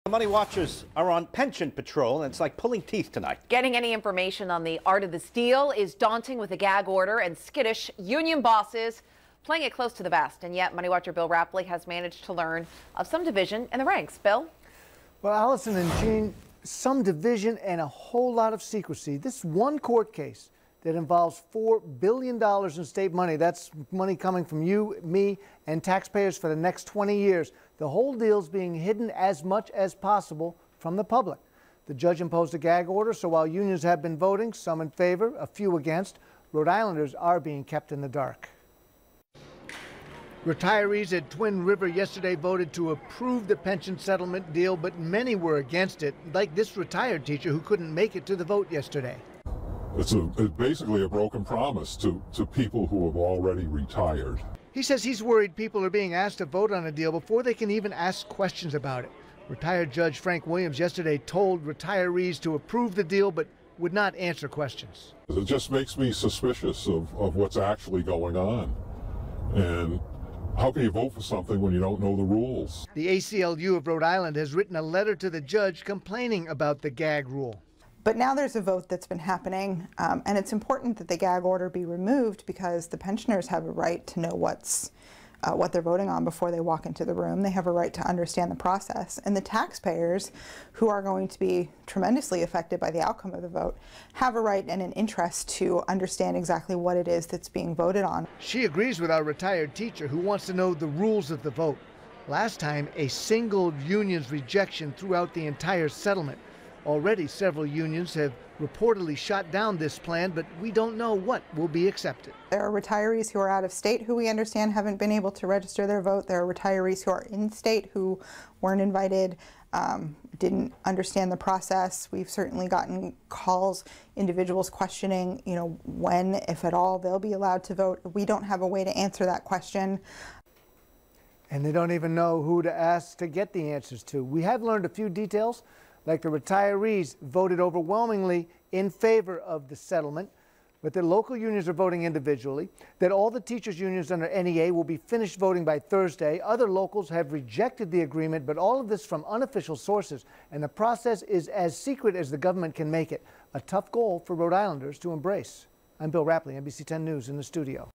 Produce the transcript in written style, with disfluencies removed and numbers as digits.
Money watchers are on pension patrol, and it's like pulling teeth tonight. Getting any information on the art of this deal is daunting with a gag order and skittish union bosses playing it close to the vest. And yet, Money Watcher Bill Rapley has managed to learn of some division in the ranks. Bill? Well, Allison and Jean, some division and a whole lot of secrecy. This one court case that involves $4 billion in state money. That's money coming from you, me, and taxpayers for the next 20 years. The whole deal's being hidden as much as possible from the public. The judge imposed a gag order, so while unions have been voting, some in favor, a few against, Rhode Islanders are being kept in the dark. Retirees at Twin River yesterday voted to approve the pension settlement deal, but many were against it, like this retired teacher who couldn't make it to the vote yesterday. It's basically a broken promise to people who have already retired. He says he's worried people are being asked to vote on a deal before they can even ask questions about it. Retired Judge Frank Williams yesterday told retirees to approve the deal but would not answer questions. It just makes me suspicious of what's actually going on. And how can you vote for something when you don't know the rules? The ACLU of Rhode Island has written a letter to the judge complaining about the gag rule. But now there's a vote that's been happening, and it's important that the gag order be removed because the pensioners have a right to know what they're voting on before they walk into the room. They have a right to understand the process. And the taxpayers, who are going to be tremendously affected by the outcome of the vote, have a right and an interest to understand exactly what it is that's being voted on. She agrees with our retired teacher who wants to know the rules of the vote. Last time, a single union's rejection threw out the entire settlement. Already, several unions have reportedly shot down this plan, but we don't know what will be accepted. There are retirees who are out of state who we understand haven't been able to register their vote. There are retirees who are in state who weren't invited, didn't understand the process. We've certainly gotten calls, individuals questioning, when, if at all, they'll be allowed to vote. We don't have a way to answer that question. And they don't even know who to ask to get the answers to. We have learned a few details, like the retirees voted overwhelmingly in favor of the settlement, but the local unions are voting individually, that all the teachers' unions under NEA will be finished voting by Thursday. Other locals have rejected the agreement, but all of this from unofficial sources, and the process is as secret as the government can make it. A tough goal for Rhode Islanders to embrace. I'm Bill Rapley, NBC 10 News in the studio.